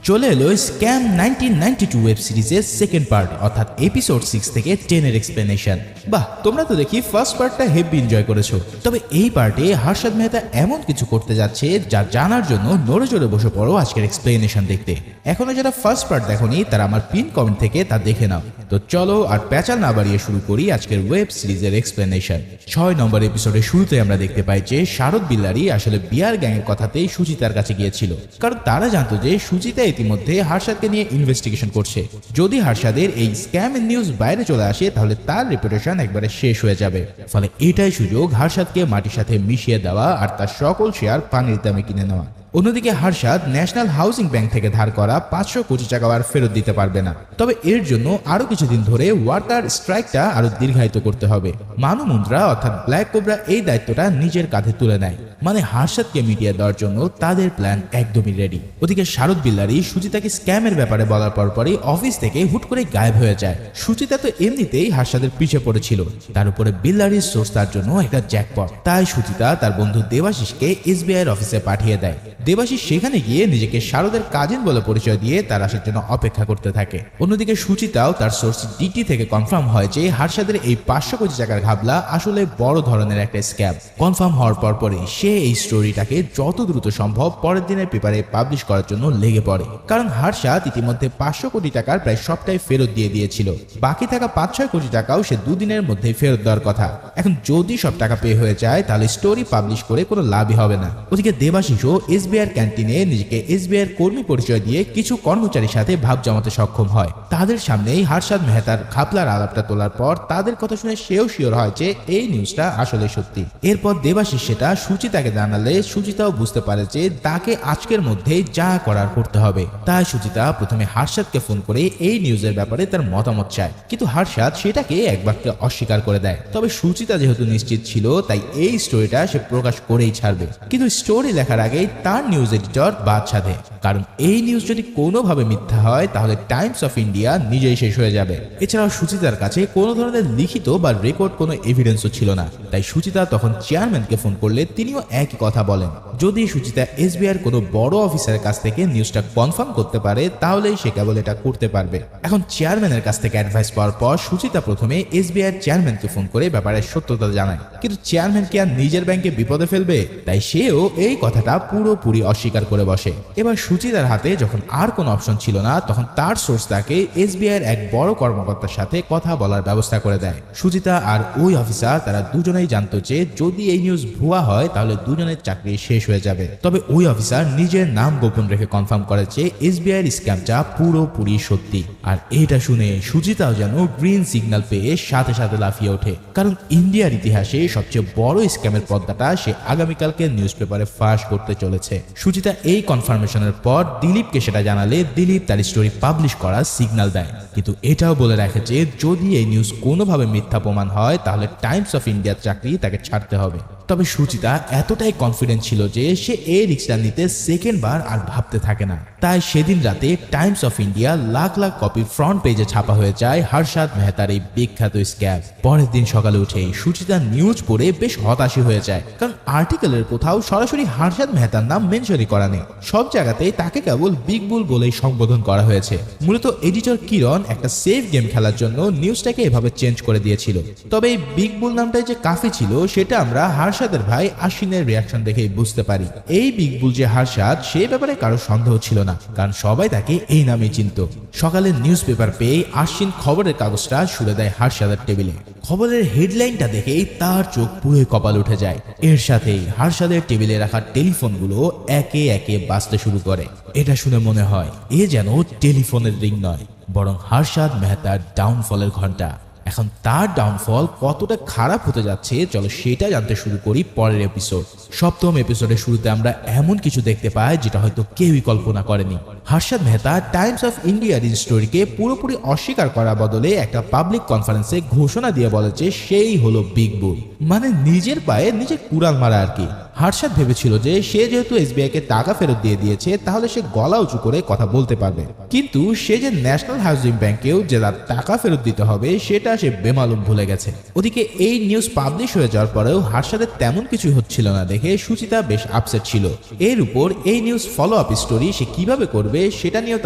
চলে এলো scam 1992 web সিরিজের সেকেন্ড পার্ট অর্থাৎ এপিসোড 6 থেকে 10 এর এক্সপ্লেনেশন। বাহ, তোমরা তো দেখি ফার্স্ট পার্টটা হেভি এনজয় করেছো। তবে এই পার্টে হর্ষদ মেহতা এমন কিছু করতে যাচ্ছে যা জানার জন্য নড়ে চড়ে বসে পড়ো আজকের এক্সপ্লেনেশন দেখতে। এখনো যারা ফার্স্ট পার্ট দেখোনি তারা আমার পিন কমেন্ট থেকে তা দেখে নাও। তো চলো আর প্যাচাল না বাড়িয়ে শুরু করি আজকের ওয়েব সিরিজের এক্সপ্লেনেশন। 6 নম্বর এপিসোডের শুরুতে আমরা দেখতে পাই যে শারদ বিল্লারি আসলে বিয়ার গ্যাংয়ের কথাতেই সুচিতার কাছে গিয়েছিল, কারণ তারা জানতো যে সুচিতা ইতিমধ্যে হর্ষদকে নিয়ে ইনভেস্টিগেশন করছে। যদি হর্ষদের এই স্ক্যাম নিউজ বাইরে চলে আসে তাহলে তার রেপুটেশন একবারে শেষ হয়ে যাবে। ফলে এটাই সুযোগ হর্ষদকে মাটির সাথে মিশিয়ে দেওয়া আর তার সকল শেয়ার পানির দামে কিনে নেওয়া। অন্যদিকে হর্ষদ ন্যাশনাল হাউজিং ব্যাংক থেকে ধার করা 500 কোটি টাকা আর ফেরত দিতে পারবে না। তবে এর জন্য আরো কিছুদিন ধরে ওয়ার্কার স্ট্রাইকটা আরো দীর্ঘায়িত করতে হবে। মানু মুন্দ্রা অর্থাৎ ব্ল্যাক কোবরা এই দায়িত্বটা নিজের কাঁধে তুলে নেয়, মানে হর্ষদকে মিটিয়ে দেওয়ার জন্য তাদের প্ল্যান একদমই রেডি। ওদিকে শারদ বিল্লারি সুচিতাকে স্ক্যামের ব্যাপারে বলার পরপরই অফিস থেকে হুট করে গায়েব হয়ে যায়। সুচিতা তো এমনিতেই হর্ষদের পিছে পড়েছিল, তার উপরে বিল্লারির সোর্স তার জন্য একটা জ্যাকপট। তাই সুচিতা তার বন্ধু দেবাশিসকে এসবিআই এর অফিসে পাঠিয়ে দেয়। দেবাশিস সেখানে গিয়ে নিজেকে শারদের কাজিন বলে পরিচয় দিয়ে তার আসার জন্য অপেক্ষা করতে থাকে। অন্যদিকে সুচিতাও তার সোর্স ডিটি থেকে কনফার্ম হয় যে হর্ষদের এই 500 কোটি টাকার ঘাবলা আসলে বড় ধরনের একটা স্ক্যাম। কনফার্ম হওয়ার পরপরই সে এই স্টোরিটাকে যত দ্রুত সম্ভব পরের দিনের পেপারে পাবলিশ করার জন্য লেগে পড়ে, কারণ হর্ষদ ইতিমধ্যে 500 কোটি টাকার প্রায় সবটাই ফেরত দিয়ে দিয়েছিল। বাকি থাকা 5-6 কোটি টাকাও সে দুদিনের মধ্যে ফেরত দেওয়ার কথা। এখন যদি সব টাকা পে হয়ে যায় তাহলে স্টোরি পাবলিশ করে কোনো লাভই হবে না। ওদিকে দেবাশিসও এসবিআই ক্যান্টিনে নিজেকে এসবিআই কর্মী পরিচয় দিয়ে কিছু কর্মচারীর সাথে ভাব জমাতে সক্ষম হয়। তাদের সামনেই হর্ষদ মেহতার ঘাপলার আলাপটা তোলার পর তাদের কথা শুনে সেও শিওর হয় যে এই নিউজটা আসলে সত্যি। এরপর দেবাশিস সেটা সুচিতাকে জানালে সুচিতাও বুঝতে পারে যে তাকে আজকের মধ্যে যা করার করতে হবে। তাই সুচিতা প্রথমে হর্ষদকে ফোন করে এই নিউজের ব্যাপারে তার মতামত চায়, কিন্তু হর্ষদ সেটাকে এক বাক্যে অস্বীকার করে দেয়। তবে সুচিতা যেহেতু নিশ্চিত ছিল তাই এই স্টোরিটা সে প্রকাশ করেই ছাড়বে। কিন্তু স্টোরি লেখার আগেই তার নিউজ এডিটর বাদ সাধে, কারণ এই নিউজ যদি কোনোভাবে মিথ্যা হয় তাহলে টাইমস অফ ইন্ডিয়া নিজেই শেষ হয়ে যাবে। এছাড়াও সুচিতার কাছে কোনো ধরনের লিখিত বা রেকর্ড কোনো এভিডেন্সও ছিল না। তাই সুচিতা তখন চেয়ারম্যানকে ফোন করলে তিনিও একই কথা বলেন। যদি সুচিতা এসবিআই কোনো বড় অফিসারের কাছ থেকে নিউজটা কনফার্ম করতে পারে তাহলেই সে কেবল এটা করতে পারবে। এখন চেয়ারম্যানের কাছ থেকে অ্যাডভাইস পাওয়ার পর সুচিতা প্রথমে এসবিআই এর চেয়ারম্যানকে ফোন করে ব্যাপারের সত্যতা জানায়, কিন্তু চেয়ারম্যান কি আর নিজের ব্যাংকে বিপদে ফেলবে? তাই সেও এই কথাটা পুরোপুরি অস্বীকার করে বসে। এবার সুচিতার হাতে যখন আর কোনো অপশন ছিল না তখন তার সোর্স তাকে এসবিআই এর এক বড় কর্মকর্তার সাথে কথা বলার ব্যবস্থা করে দেয়। সুচিতা আর ওই অফিসার তারা দুজনেই জানতো যে যদি এই নিউজ ভুয়া হয় তাহলে দুজনের চাকরি শেষ হয়ে যাবে। তবে ওই অফিসার নিজের নাম গোপন রেখে কনফার্ম করে যে এসবিআই এর স্ক্যামটা পুরোপুরি সত্যি। আর এটা শুনে সুচিতাও যেন গ্রিন সিগন্যাল পেয়ে সাথে সাথে লাফিয়ে ওঠে, কারণ ইন্ডিয়ার ইতিহাসে সবচেয়ে বড় স্ক্যামের পর্দাটা সে আগামীকালকে নিউজ পেপারে ফাঁস করতে চলেছে। সুচিতা এই কনফার্মেশনের পর দিলীপকে সেটা জানালে দিলীপ তার স্টোরি পাবলিশ করার সিগন্যাল দেয়, কিন্তু এটাও বলে রাখে যে যদি এই নিউজ কোনোভাবে মিথ্যা প্রমাণ হয় তাহলে টাইমস অফ ইন্ডিয়ার চাকরি তাকে ছাড়তে হবে। তবে সুচিতা এতটাই কনফিডেন্ট ছিল যে সে এই রিস্কটা নিতে সেকেন্ড বার আর ভাবতে থাকে না। তাই সেদিন রাতে Times of India lakh lakh copy front পেজে ছাপা হয়ে যায় হর্ষদ মেহতার এই বিখ্যাত স্ক্যাম। পরের দিন সকালে উঠেই সুচিতা নিউজ পড়ে বেশ হতাশী হয়ে যায়, কারণ আর্টিকেলের কোথাও সরাসরি হর্ষদ মেহতার নাম মেনশনই করা নেই। সব জায়গাতেই তাকে কেবল বিগ বুল বলেই সম্বোধন করা হয়েছে। মূলত এডিটর কিরণ একটা সেফ গেম খেলার জন্য নিউজটাকে এভাবে চেঞ্জ করে দিয়েছিল। তবে এই বিগ বুল নামটাই যে কাফি ছিল সেটা আমরা হর্ষদের ভাই আশ্বিনের রিয়াকশন দেখেই বুঝতে পারি। এই বিগ বুল যে হর্ষদ সেই ব্যাপারে কারো সন্দেহ ছিল না, কারণ সবাই তাকে এই নামে চিনত। সকালে নিউজ পেপার পেয়ে আশ্বিন খবরের কাগজটা ছুড়ে দেয় হর্ষদের টেবিলে। খবরের হেডলাইনটা দেখেই তার চোখ পুরো কপাল উঠে যায়। এর সাথেই হর্ষদের টেবিলে রাখা টেলিফোনগুলো একে একে বাজতে শুরু করে। এটা শুনে মনে হয় এ যেন টেলিফোনের রিং নয়, বরং হর্ষদ মেহতার ডাউনফলের ঘন্টা। এখন তার ডাউনফল কতটা খারাপ হতে যাচ্ছে চলো সেটা জানতে শুরু করি পরের এপিসোড। সপ্তম এপিসোডের শুরুতে আমরা এমন কিছু দেখতে পাই যেটা হয়তো কেউই কল্পনা করেনি। হর্ষদ মেহতা টাইমস অফ ইন্ডিয়ার স্টোরিকে পুরোপুরি অস্বীকার করার বদলে একটা পাবলিক কনফারেন্সে ঘোষণা দিয়ে বলে যে সেই হলো বিগ বুল, মানে নিজের পায়ে নিজে কুড়াল মারা আর কি। হার্ষাদ ভেবেছিল যে সে যেহেতু এসবিআই কে টাকা ফেরত দিয়ে দিয়েছে তাহলে সে গলা উঁচু করে কথা বলতে পারবে, কিন্তু সে যে ন্যাশনাল হাউজিং ব্যাংকেও যে তার টাকা ফেরত দিতে হবে সেটা সে বেমালুম ভুলে গেছে। ওদিকে এই নিউজ পাবলিশ হয়ে যাওয়ার পরেও হার্ষাদের তেমন কিছু হচ্ছিল না দেখে সুচিতা বেশ আপসেট ছিল। এর উপর এই নিউজ ফলো আপ স্টোরি সে কিভাবে করবে সেটা নিয়েও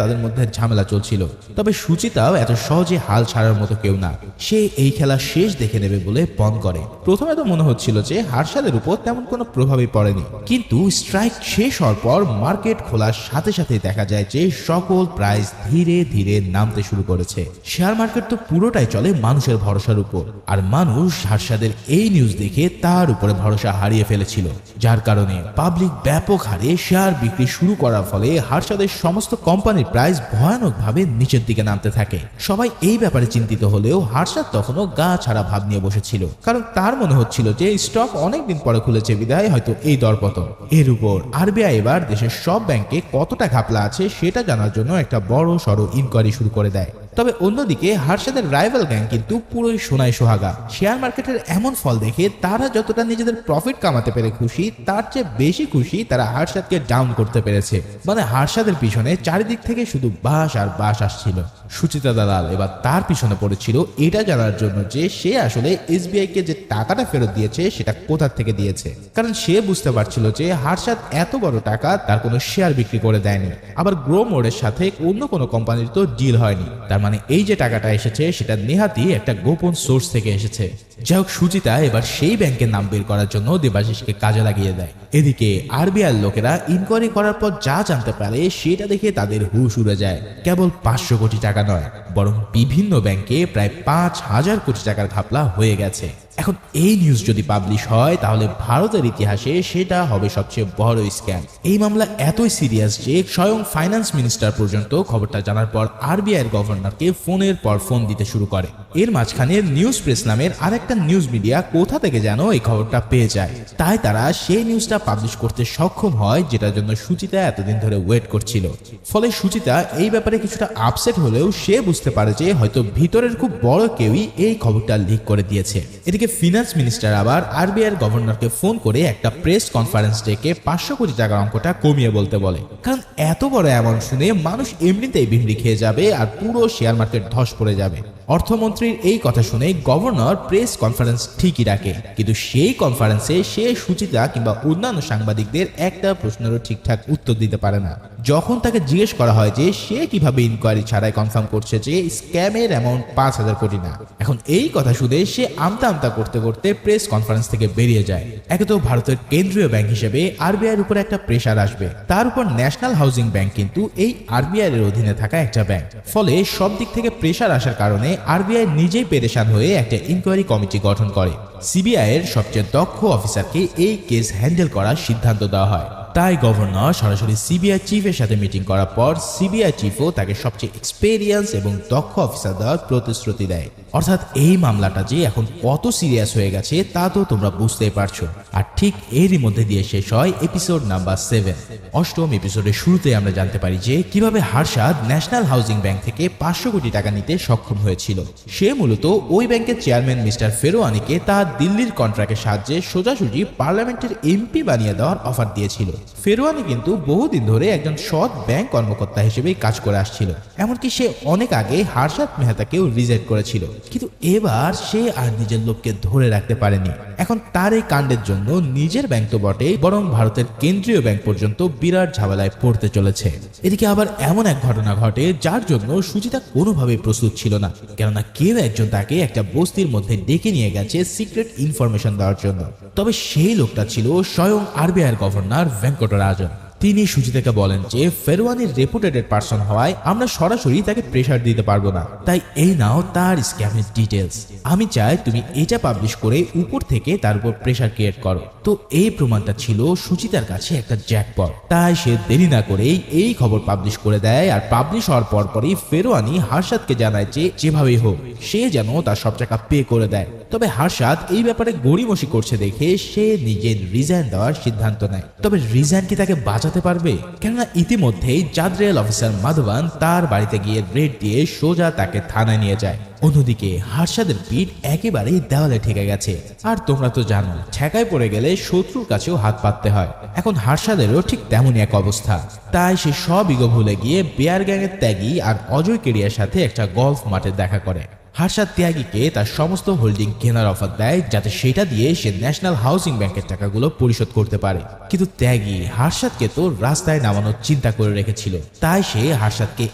তাদের মধ্যে ঝামেলা চলছিল। তবে সুচিতাও এত সহজে হাল ছাড়ার মতো কেউ না, সে এই খেলা শেষ দেখে নেবে বলে পণ করে। প্রথমে তো মনে হচ্ছিল যে হার্ষাদের উপর তেমন কোনো প্রভাবই পড়েনি, কিন্তু স্ট্রাইক শেষ হওয়ার পর মার্কেট খোলার সাথে সাথে দেখা যায় যে সকল প্রাইস ধীরে ধীরে নামতে শুরু করেছে। শেয়ার মার্কেট তো পুরোটাই চলে মানুষের ভরসার উপর, আর মানুষ হার্ষাদের এই নিউজ দেখে তার উপরে ভরসা হারিয়ে ফেলেছিল, যার কারণে পাবলিক ব্যাপক হারে শেয়ার বিক্রি শুরু করার ফলে হার্ষাদের সমস্ত কোম্পানির প্রাইস ভয়ানকভাবে নিচের দিকে নামতে থাকে। সবাই এই ব্যাপারে চিন্তিত হলেও হার্ষাদ তখনও গা ছাড়া ভাব নিয়ে বসেছিল, কারণ তার মনে হচ্ছিল যে স্টক অনেকদিন পরে খুলেছে বিদায় হয়তো এই দরপতন। এর উপর আরবিআই এবার দেশের সব ব্যাংকে কতটা ঘাপলা আছে সেটা জানার জন্য একটা বড় সড়ো ইনকোয়ারি শুরু করে দেয়। তবে অন্যদিকে হার্ষাদের রাইভাল গ্যাং কিন্তু পুরোই সোনায় সোহাগা। শেয়ার মার্কেটের এমন ফল দেখে তারা যতটা নিজেদের প্রফিট কামাতে পেরে খুশি, তার চেয়ে বেশি খুশি তারা হার্ষাদকে ডাউন করতে পেরেছে। মানে হার্ষাদের পিছনে চারিদিক থেকে শুধু বাস আর বাস আসছিল। সুচিতা দালাল এবার তার পিছনে পড়েছিল এটা জানার জন্য যে সে আসলে এসবিআই কে যে টাকাটা ফেরত দিয়েছে সেটা কোথা থেকে দিয়েছে, কারণ সে বুঝতে পারছিল যে হার্ষাদ এত বড় টাকা তার কোনো শেয়ার বিক্রি করে দেয়নি, আবার গ্রো মোডের সাথে অন্য কোনো কোম্পানির তো ডিল হয়নি। তার মানে এই যে টাকাটা এসেছে সেটা নেহাতি একটা গোপন সোর্স থেকে এসেছে। যাই হোক, সুচিতা এবার সেই ব্যাংকের নাম বের করার জন্য দেবাশিসকে কাজে লাগিয়ে দেয়। এদিকে আরবিআই লোকেরা ইনকোয়ারি করার পর যা জানতে পারে সেটা দেখে তাদের হুশ উড়ে যায়। কেবল 500 কোটি টাকা নয়, বরং বিভিন্ন ব্যাংকে প্রায় 5000 কোটি টাকার ঘাপলা হয়ে গেছে। এখন এই নিউজ যদি পাবলিশ হয় তাহলে ভারতের ইতিহাসে সেটা হবে সবচেয়ে বড় স্ক্যাম। এই মামলা এতই সিরিয়াস যে স্বয়ং ফাইন্যান্স মিনিস্টার পর্যন্ত খবরটা জানার পর আরবিআই এর গভর্নরকে ফোনের পর ফোন দিতে শুরু করে। এর মাঝখানে নিউজ প্রেস নামের আরেকটা নিউজ মিডিয়া কোথা থেকে যেন এই খবরটা পেয়ে যায়, তাই তারা সেই নিউজটা পাবলিশ করতে সক্ষম হয়, যেটার জন্য সুচিতা এতদিন ধরে ওয়েট করছিল। ফলে সুচিতা এই ব্যাপারে কিছুটা আপসেট হলেও সে বুঝতে পারে যে হয়তো ভিতরের খুব বড় কেউই এই খবরটা লিক করে দিয়েছে। এদিকে ফিনান্স মিনিস্টার আবার আরবিআই এর গভর্নরকে ফোন করে একটা প্রেস কনফারেন্স ডেকে 500 কোটি টাকার অঙ্কটা কমিয়ে বলতে বলে, কারণ এত বড় অ্যামাউন্ট শুনে মানুষ এমনিতেই বিমড়ি খেয়ে যাবে আর পুরো শেয়ার মার্কেট ধস পড়ে যাবে। অর্থমন্ত্রীর এই কথা শুনে গভর্নর প্রেস কনফারেন্স ঠিকই ডাকে, কিন্তু সেই কনফারেন্সে সে সুচিতা কিংবা অন্যান্য সাংবাদিকদের একটা প্রশ্নেরও ঠিকঠাক উত্তর দিতে পারে না। যখন তাকে জিজ্ঞেস করা হয় যে সে কিভাবে ইনকোয়ারি ছাড়াই কনফার্ম করছে যে স্ক্যামের অ্যামাউন্ট 5000 কোটি না, এখন এই কথা শুনে সে আমতা আমতা করতে করতে প্রেস কনফারেন্স থেকে বেরিয়ে যায়। একে তো ভারতের কেন্দ্রীয় ব্যাংক হিসেবে আরবিআই এর উপর একটা প্রেসার আসবে, তার উপর ন্যাশনাল হাউজিং ব্যাংক কিন্তু এই আরবিআই এর অধীনে থাকা একটা ব্যাংক। ফলে সব দিক থেকে প্রেসার আসার কারণে আরবিআই নিজেই পেরেশান হয়ে একটা ইনকোয়ারি কমিটি গঠন করে। সিবিআই এর সবচেয়ে দক্ষ অফিসারকে এই কেস হ্যান্ডেল করার সিদ্ধান্ত দেওয়া হয়। তাই গভর্নর সরাসরি সিবিআই চিফের সাথে মিটিং করার পর সিবিআই চিফও তাকে সবচেয়ে এক্সপেরিয়েন্স এবং দক্ষ অফিসার দেওয়ার প্রতিশ্রুতি দেয়। অর্থাৎ এই মামলাটা যে এখন কত সিরিয়াস হয়ে গেছে তা তো তোমরা বুঝতেই পারছো। আর ঠিক এরই মধ্যে দিয়ে শেষ হয় এপিসোড নাম্বার 7। অষ্টম এপিসোডের শুরুতে আমরা জানতে পারি যে কিভাবে হার্ষাদ ন্যাশনাল হাউজিং ব্যাংক থেকে 500 কোটি টাকা নিতে সক্ষম হয়েছিল। সে মূলত ওই ব্যাংকের চেয়ারম্যান মিস্টার ফেরোয়ানিকে তার দিল্লির কন্ট্রাক্টের সাহায্যে সোজাসুজি পার্লামেন্টের এমপি বানিয়ে দেওয়ার অফার দিয়েছিল। ফেরোয়ানি কিন্তু বহুদিন ধরে একজন সৎ ব্যাংক কর্মকর্তা হিসেবেই কাজ করে আসছিল, এমনকি সে অনেক আগে হার্ষাদ মেহতাকেও রিজেক্ট করেছিল, কিন্তু এবার সে আর নিজের লোককে ধরে রাখতে পারেনি। এখন তার এই কাণ্ডের জন্য নিজের ব্যাংক তো বটে, বরং ভারতের কেন্দ্রীয় ব্যাংক পর্যন্ত বিরাট ঝামেলায় পড়তে চলেছে। এদিকে আবার এমন এক ঘটনা ঘটে যার জন্য সুচিতা কোনোভাবেই প্রস্তুত ছিল না, কেননা কেউ একজন তাকে একটা বস্তির মধ্যে ডেকে নিয়ে গেছে সিক্রেট ইনফরমেশন দেওয়ার জন্য। তবে সেই লোকটা ছিল স্বয়ং আরবিআই এর গভর্নর ভেঙ্কটরাজন। তিনি সুচিতাকে বলেন যে ফেরওয়ানির রেপুটেটেড পারসন হওয়ায় আমরা সরাসরি তাকে প্রেসার দিতে পারবো না, তাই এই নাও তার স্ক্যামের ডিটেলস। আমি চাই তুমি এটা পাবলিশ করে উপর থেকে তার উপর প্রেসার ক্রিয়েট করো। তো এই প্রমাণটা ছিল সুচিতার কাছে একটা জ্যাকপট, তাই সে দেরি না করেই এই খবর পাবলিশ করে দেয়। আর পাবলিশ হওয়ার পরপরই ফেরওয়ানি হার্ষাদকে জানায় যে যেভাবেই হোক সে যেন তার সব টাকা পে করে দেয়। তবে হারশাদ এই ব্যাপারে গড়িমসি করছে দেখে সে নিজের রিজাইন দেওয়ার সিদ্ধান্ত নেয়। তবে রিজাইন কি তাকে বাঁচাতে পারবে? কেননা ইতিমধ্যেই জাদরেল অফিসার মাধবান তার বাড়িতে গিয়ে রেড দিয়ে সোজা তাকে থানায় নিয়ে যায়। অন্যদিকে হারশাদের পিঠ একেবারেই দেওয়ালে ঠেকে গেছে। আর তোমরা তো জানো, ঠেকায় পড়ে গেলে শত্রুর কাছেও হাত পাততে হয়। এখন হারশাদেরও ঠিক তেমনই এক অবস্থা। তাই সে সব ইগো ভুলে গিয়ে বেয়ার গ্যাংয়ের ত্যাগী আর অজয় কেরিয়ার সাথে একটা গলফ মাঠে দেখা করে। হারশাদ ত্যাগীকে তার সমস্ত হোল্ডিং কেনার অফার দেয়, যাতে সেটা দিয়ে সে ন্যাশনাল হাউসিং ব্যাংকের টাকাগুলো পরিশোধ করতে পারে। কিন্তু ত্যাগী হারশাদকে তো রাস্তায় নামানোর চিন্তা করে রেখেছিল। তাই সে হারশাদকে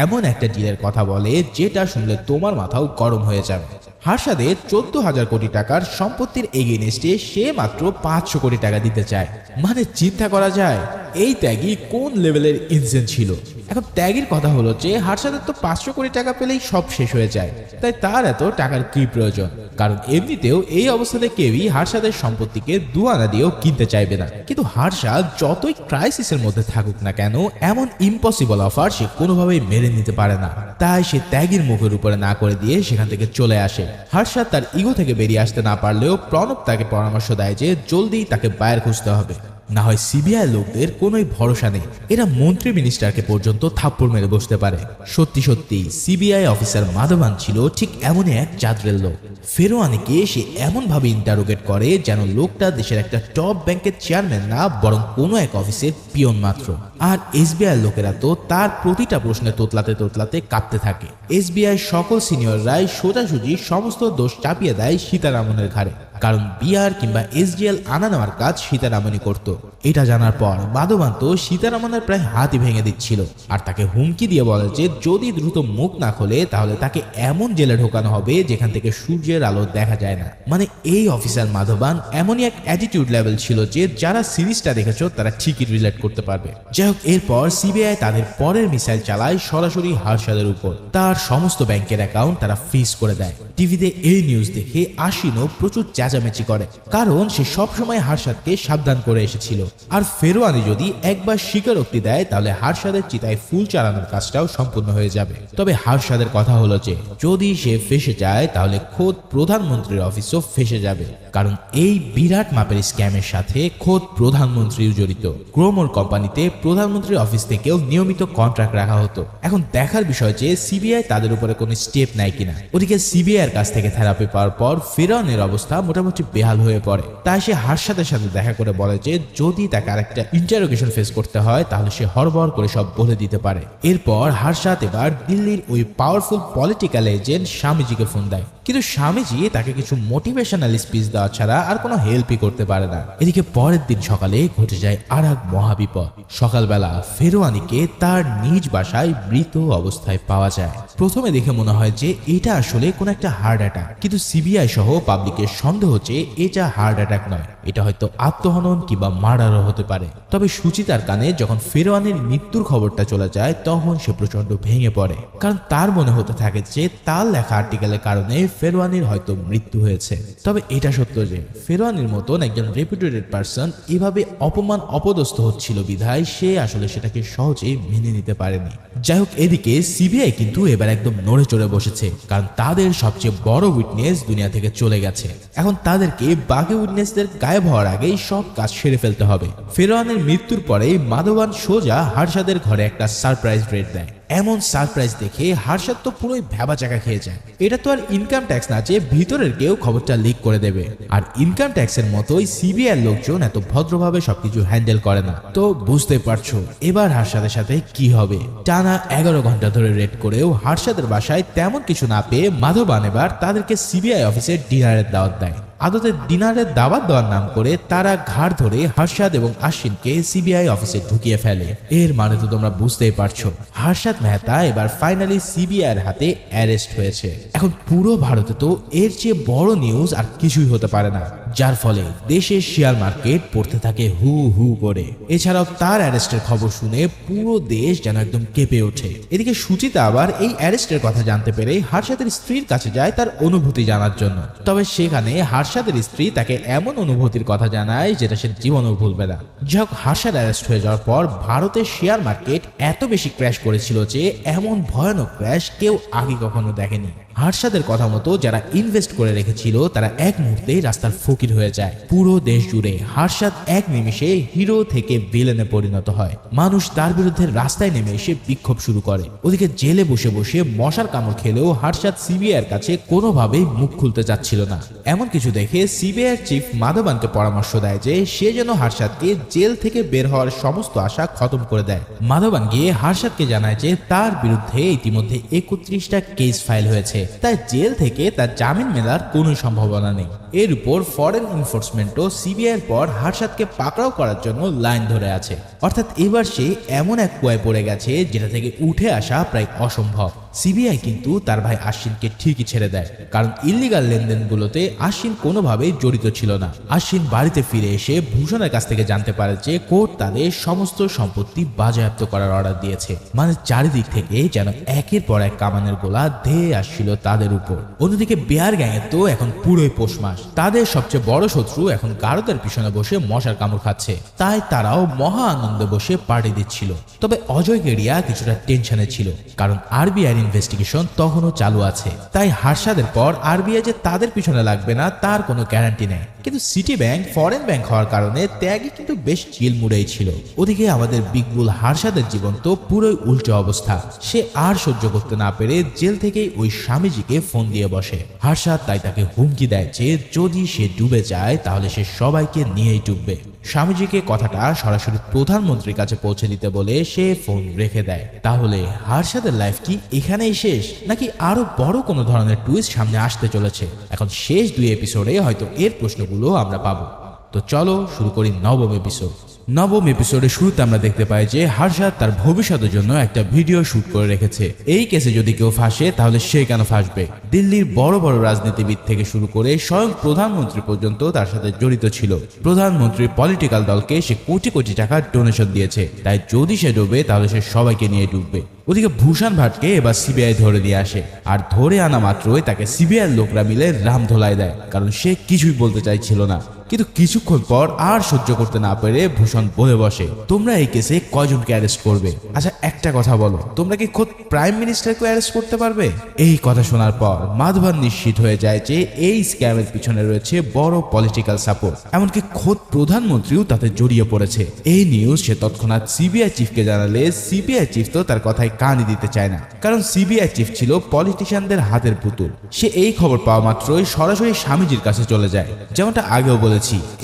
এমন একটা ডিলের কথা বলে যেটা শুনলে তোমার মাথাও গরম হয়ে যাবে। হারশাদের 14,000 কোটি টাকার সম্পত্তির এগেইনস্টে সে মাত্র 500 কোটি টাকা দিতে চায়। মানে চিন্তা করা যায় এই ত্যাগী কোন লেভেলের ইনসেন ছিল। এখন ত্যাগীর কথা হলো যে হারশাদের তো 500 কোটি টাকা পেলেই সব শেষ হয়ে যায়, তাই তার এত টাকার কি প্রয়োজন? কারণ এমনিতেও এই অবস্থাতে কেউই হারশাদের সম্পত্তিকে 2 আনা দিয়েও কিনতে চাইবে না। কিন্তু হারশাদ যতই ক্রাইসিসের মধ্যে থাকুক না কেন, এমন ইম্পসিবল অফার সে কোনোভাবেই মেনে নিতে পারে না। তাই সে ত্যাগীর মুখের উপরে না করে দিয়ে সেখান থেকে চলে আসে। হারশাদ তার ইগো থেকে বেরিয়ে আসতে না পারলেও প্রণব তাকে পরামর্শ দেয় যে জলদি তাকে বায়ার খুঁজতে হবে, না হয় সিবিআই লোকদের কোনোই ভরসা নেই, এরা মন্ত্রী মিনিস্টারকে পর্যন্ত থাপ্পড় মেরে বসতে পারে। সত্যি সত্যি সিবিআই অফিসার মাধবান ছিল ঠিক এমনই এক জাদরেল লোক। ফেরোয়ানিকে সে এমন ভাবে ইন্টারোগেট করে যেন লোকটা দেশের একটা টপ ব্যাংকের চেয়ারম্যান না, বরং কোনো এক অফিসের পিয়ন মাত্র। আর এসবিআই লোকেরা তো তার প্রতিটা প্রশ্নে তোতলাতে তোতলাতে কাঁপতে থাকে। এসবিআই সকল সিনিয়ররাই সোজাসুজি সমস্ত দোষ চাপিয়ে দেয় সীতারামনের ঘাড়ে, কারণ বিআর কিংবা এসডিএল আনা নেওয়ার কাজ সীতারামনই করত। এটা জানার পর মাধবান তো সীতারামনের প্রায় হাতই ভেঙে দিচ্ছিল, আর তাকে হুমকি দিয়ে বলে যে যদি দ্রুত মুখ না খোলে তাহলে তাকে এমন জেলে ঢোকানো হবে যেখান থেকে সূর্যের আলো দেখা যায় না। মানে এই অফিসার মাধবান এমনই এক অ্যাটিটিউড লেভেল ছিল যে যারা সিরিজটা দেখেছো তারা ঠিকই রিলেট করতে পারবে। যাই হোক, এরপর সিবিআই তাদের পরের মিসাইল চালায় সরাসরি হারশাদের উপর। তার সমস্ত ব্যাংকের অ্যাকাউন্ট তারা ফ্রিজ করে দেয়। টিভিতে এই নিউজ দেখে আশিনও প্রচুর চেঁচামেচি করে, কারণ সে সবসময় হারশাদকে সাবধান করে এসেছিল। আর ফেরোয়ানি যদি একবার স্বীকারোক্তি দেয় তাহলে হারশাদের চিতায় ফুল চালানোর কাজটাও সম্পূর্ণ হয়ে যাবে। তবে হারশাদের কথা হলো যে যদি সে ফেসে যায় তাহলে খোদ প্রধানমন্ত্রীর অফিসও ফেসে যাবে, কারণ এই বিরাট মাপের স্ক্যামের সাথে খোদ প্রধানমন্ত্রীও জড়িত। গ্রোমোর কোম্পানিতে প্রধানমন্ত্রীর অফিস থেকেও নিয়মিত কন্ট্রাক্ট রাখা হতো। এখন দেখার বিষয় যে সিবিআই তাদের উপরে কোনো স্টেপ নেয় কিনা। ওদিকে সিবিআই এর কাছ থেকে থেরাপি পাওয়ার পর ফেরোয়ানের অবস্থা মোটামুটি বেহাল হয়ে পড়ে। তাই সে হারশাদের সাথে দেখা করে বলে যে যদি তাকে আরেকটা ইন্টারোগেশন ফেস করতে হয় তাহলে সে হড়বড় করে সব বলে দিতে পারে। এরপর হারশাদ এবার দিল্লির ওই পাওয়ারফুল পলিটিক্যাল এজেন্ট স্বামীজিকে ফোন দেয়, কিন্তু স্বামীজি তাকে কিছু মোটিভেশনাল স্পিচ দেওয়া ছাড়া আর কোনো হেল্পই করতে পারে না। এদিকে পরের দিন সকালে ঘটে যায় আর এক মহাবিপদ। সকালবেলা ফেরোয়ানিকে তার নিজ বাসায় মৃত অবস্থায় পাওয়া যায়। প্রথমে দেখে মনে হয় যে এটা আসলে কোনো একটা হার্ট অ্যাটাক, কিন্তু সিবিআই সহ পাবলিকের সন্দেহ হচ্ছে এটা হার্ট অ্যাটাক নয়, এটা হয়তো আত্মহনন কিংবা মার্ডারও হতে পারে। তবে সুচিতার কানে যখন ফেরোয়ানির মৃত্যুর খবরটা চলে যায় তখন সে প্রচন্ড ভেঙে পড়ে, কারণ তার মনে হতে থাকে যে তার লেখা আর্টিকেলের কারণে ফেরোয়ানির হয়তো মৃত্যু হয়েছে। তবে এটা সত্য যে ফেরোয়ানির মতন একজন রেপুটেড পারসন এভাবে অপমান অপদস্থ হচ্ছিল বিধায় সে আসলে সেটাকে সহজেই মেনে নিতে পারেনি। যাই হোক, এদিকে সিবিআই কিন্তু এবার একদম নড়ে চড়ে বসেছে, কারণ তাদের সবচেয়ে বড় উইটনেস দুনিয়া থেকে চলে গেছে। এখন তাদেরকে বাকি উইটনেসদের গায়েব হওয়ার আগেই সব কাজ সেরে ফেলতে হবে। ফেরোয়ানের মৃত্যুর পরেই মাধবান সোজা হারশাদের ঘরে একটা সারপ্রাইজ রেড দেয়। এমন সারপ্রাইজ দেখে হারশাদ তো পুরোই ভ্যাবা চাকা খেয়ে যায়। এটা তো আর ইনকাম ট্যাক্স না যে ভিতরের কেউ খবরটা লিক করে দেবে। আর ইনকাম ট্যাক্সের মতোই সিবিআই এর লোকজন এত ভদ্রভাবে সবকিছু হ্যান্ডেল করে না। তো বুঝতে পারছো এবার হারশাদের সাথে কি হবে। টানা 11 ঘন্টা ধরে রেড করেও হারশাদের বাসায় তেমন কিছু না পেয়ে মাধবান এবার তাদেরকে সিবিআই অফিসে ডিনারের দাওয়াত দেয়। আদতে ডিনারের দাওয়াত দেওয়ার নাম করে তারা ঘাড় ধরে হারশাদ এবং আশ্বিনকে সিবিআই অফিসে ঢুকিয়ে ফেলে। এর মানে তো তোমরা বুঝতেই পারছো হারশাদ মেহতা এবার ফাইনালি সিবিআই এর হাতে অ্যারেস্ট হয়েছে। এখন পুরো ভারতে তো এর চেয়ে বড় নিউজ আর কিছুই হতে পারে না, যার ফলে দেশের শেয়ার মার্কেট পড়তে থাকে হু হু করে। এছাড়াও তার অ্যারেস্টের খবর শুনে পুরো দেশ যেন একদম কেঁপে ওঠে। এদিকে সুচিতা আবার এই অ্যারেস্টের কথা জানতে পেরে হারশাদের স্ত্রীর কাছে যায় তার অনুভূতি জানার জন্য। তবে সেখানে হারশাদের স্ত্রী তাকে এমন অনুভূতির কথা জানায় যেটা সে জীবনেও ভুলবে না। যাই হোক, হারশাদ অ্যারেস্ট হয়ে যাওয়ার পর ভারতের শেয়ার মার্কেট এত বেশি ক্র্যাশ করেছিল যে এমন ভয়ানক ক্র্যাশ কেউ আগে কখনো দেখেনি। হার্ষাদের কথা মতো যারা ইনভেস্ট করে রেখেছিল তারা এক মুহূর্তেই রাস্তার ফকির হয়ে যায়। পুরো দেশ জুড়ে হার্ষাদ এক নিমিষে হিরো থেকে ভিলেনে পরিণত হয়। মানুষ তার বিরুদ্ধে রাস্তায় নেমে এসে বিক্ষোভ শুরু করে। ওদিকে জেলে বসে বসে মশার কামড় খেলেও হার্ষাদ সিবিআইয়ের কাছে কোনোভাবেই মুখ খুলতে চাচ্ছিল না। এমন কিছু দেখে সিবিআইয়ের চিফ মাধবানকে পরামর্শ দেয় যে সে যেন হার্ষাদকে জেল থেকে বের হওয়ার সমস্ত আশা খতম করে দেয়। মাধবান গিয়ে হার্ষাদকে জানায় যে তার বিরুদ্ধে ইতিমধ্যে 31টা কেস ফাইল হয়েছে, তাই জেল থেকে তার জামিন মেলার কোনো সম্ভাবনা নেই। এর উপর ফরেন এনফোর্সমেন্টও সিবিআইয়ের পর হার্ষাদকে পাকড়াও করার জন্য লাইন ধরে আছে। অর্থাৎ এবার সে এমন এক কুয়ায় পড়ে গেছে যেটা থেকে উঠে আসা প্রায় অসম্ভব। সিবিআই কিন্তু তার ভাই আশ্বিনকে ঠিকই ছেড়ে দেয়, কারণ ইল্লিগাল লেনদেনগুলোতে আশ্বিন কোনোভাবেই জড়িত ছিল না। আশ্বিন বাড়িতে ফিরে এসে ভূষণের কাছ থেকে জানতে পারে যে কোর্ট তাদের সমস্ত সম্পত্তি বাজেয়াপ্ত করার অর্ডার দিয়েছে। মানে চারিদিক থেকে যেন একের পর এক কামানের গোলা ধেয়ে আসছিল তাদের উপর। অন্যদিকে বেয়ার গ্যাংয়ের তো এখন পুরোই পোষমাস। তাদের সবচেয়ে বড় শত্রু এখন গারদের পিছনে বসে মশার কামড় খাচ্ছে, তাই তারাও মহা আনন্দে বসে পার্টি দিচ্ছিল। তবে অজয় গেরিয়া কিছুটা টেনশনে ছিল, কারণ আরবিআই ইনভেস্টিগেশন তখনও চালু আছে। তাই হার্ষাদের পর আরবিআই যে তাদের পিছনে লাগবে না তার কোনো গ্যারান্টি নেই। কিন্তু সিটি ব্যাংক ফরেন ব্যাংক হওয়ার কারণে ত্যাগী কিন্তু বেশ চিল মুডেই ছিল। ওদিকে আমাদের বিগবুল হার্ষাদের জীবন তো পুরোই উল্টো অবস্থা। সে আর সহ্য করতে না পেরে জেল থেকেই ওই স্বামীজিকে ফোন দিয়ে বসে। হার্ষাদ তাই তাকে হুমকি দেয় যে যদি সে ডুবে যায় তাহলে সে সবাইকে নিয়েই ডুববে। স্বামীজিকে কথাটা সরাসরি প্রধানমন্ত্রীর কাছে পৌঁছে দিতে বলে সে ফোন রেখে দেয়। তাহলে হার্ষাদের লাইফ কি এখানেই শেষ, নাকি আরো বড় কোনো ধরনের টুইস্ট সামনে আসতে চলেছে? এখন শেষ 2 এপিসোডে হয়তো এর প্রশ্নগুলো আমরা পাবো। তো চলো শুরু করি নবম এপিসোড। নবম এপিসোডের শুরুতে আমরা দেখতে পাই যে হার্ষাদ তার ভবিষ্যতের জন্য একটা ভিডিও শুট করে রেখেছে। এই কেসে যদি কেউ ফাঁসে তাহলে সে কেন ফাঁসবে? দিল্লির বড় বড় রাজনীতিবিদ থেকে শুরু করে স্বয়ং প্রধানমন্ত্রী পর্যন্ত তার সাথে জড়িত ছিল। প্রধানমন্ত্রীর পলিটিক্যাল দলকে সে কোটি কোটি টাকা ডোনেশন দিয়েছে, তাই যদি সে ডুবে তাহলে সে সবাইকে নিয়ে ডুববে। ওদিকে ভূষণ ভাটকে এবার সিবিআই ধরে দিয়ে আসে, আর ধরে আনা মাত্রই তাকে সিবিআই লোকরা মিলে রাম ধোলাই দেয়, কারণ সে কিছুই বলতে চাইছিল না। কিন্তু কিছুক্ষণ পর আর সহ্য করতে না পেরে ভূষণ বলে বসে, তোমরা এই কেসে কয়জনকে অ্যারেস্ট করবে? আচ্ছা একটা কথা বলো, তোমরা কি খোদ প্রাইম মিনিস্টারকে অ্যারেস্ট করতে পারবে? এই কথা শোনার পর মাধবান নিশ্চিত হয়ে যায় যে এই স্ক্যামের পিছনে রয়েছে বড় পলিটিক্যাল সাপোর্ট, এমনকি খোদ প্রধানমন্ত্রীও তাতে জড়িয়ে পড়েছে। এই নিউজ সে তৎক্ষণাৎ সিবিআই চিফকে জানালে সিবিআই চিফ তো তার কথায় কানই দিতে চায় না, কারণ সিবিআই চিফ ছিল পলিটিশিয়ানদের হাতের পুতুল। সে এই খবর পাওয়া মাত্রই সরাসরি স্বামীজির কাছে চলে যায়। যেমনটা আগেও বলেছি,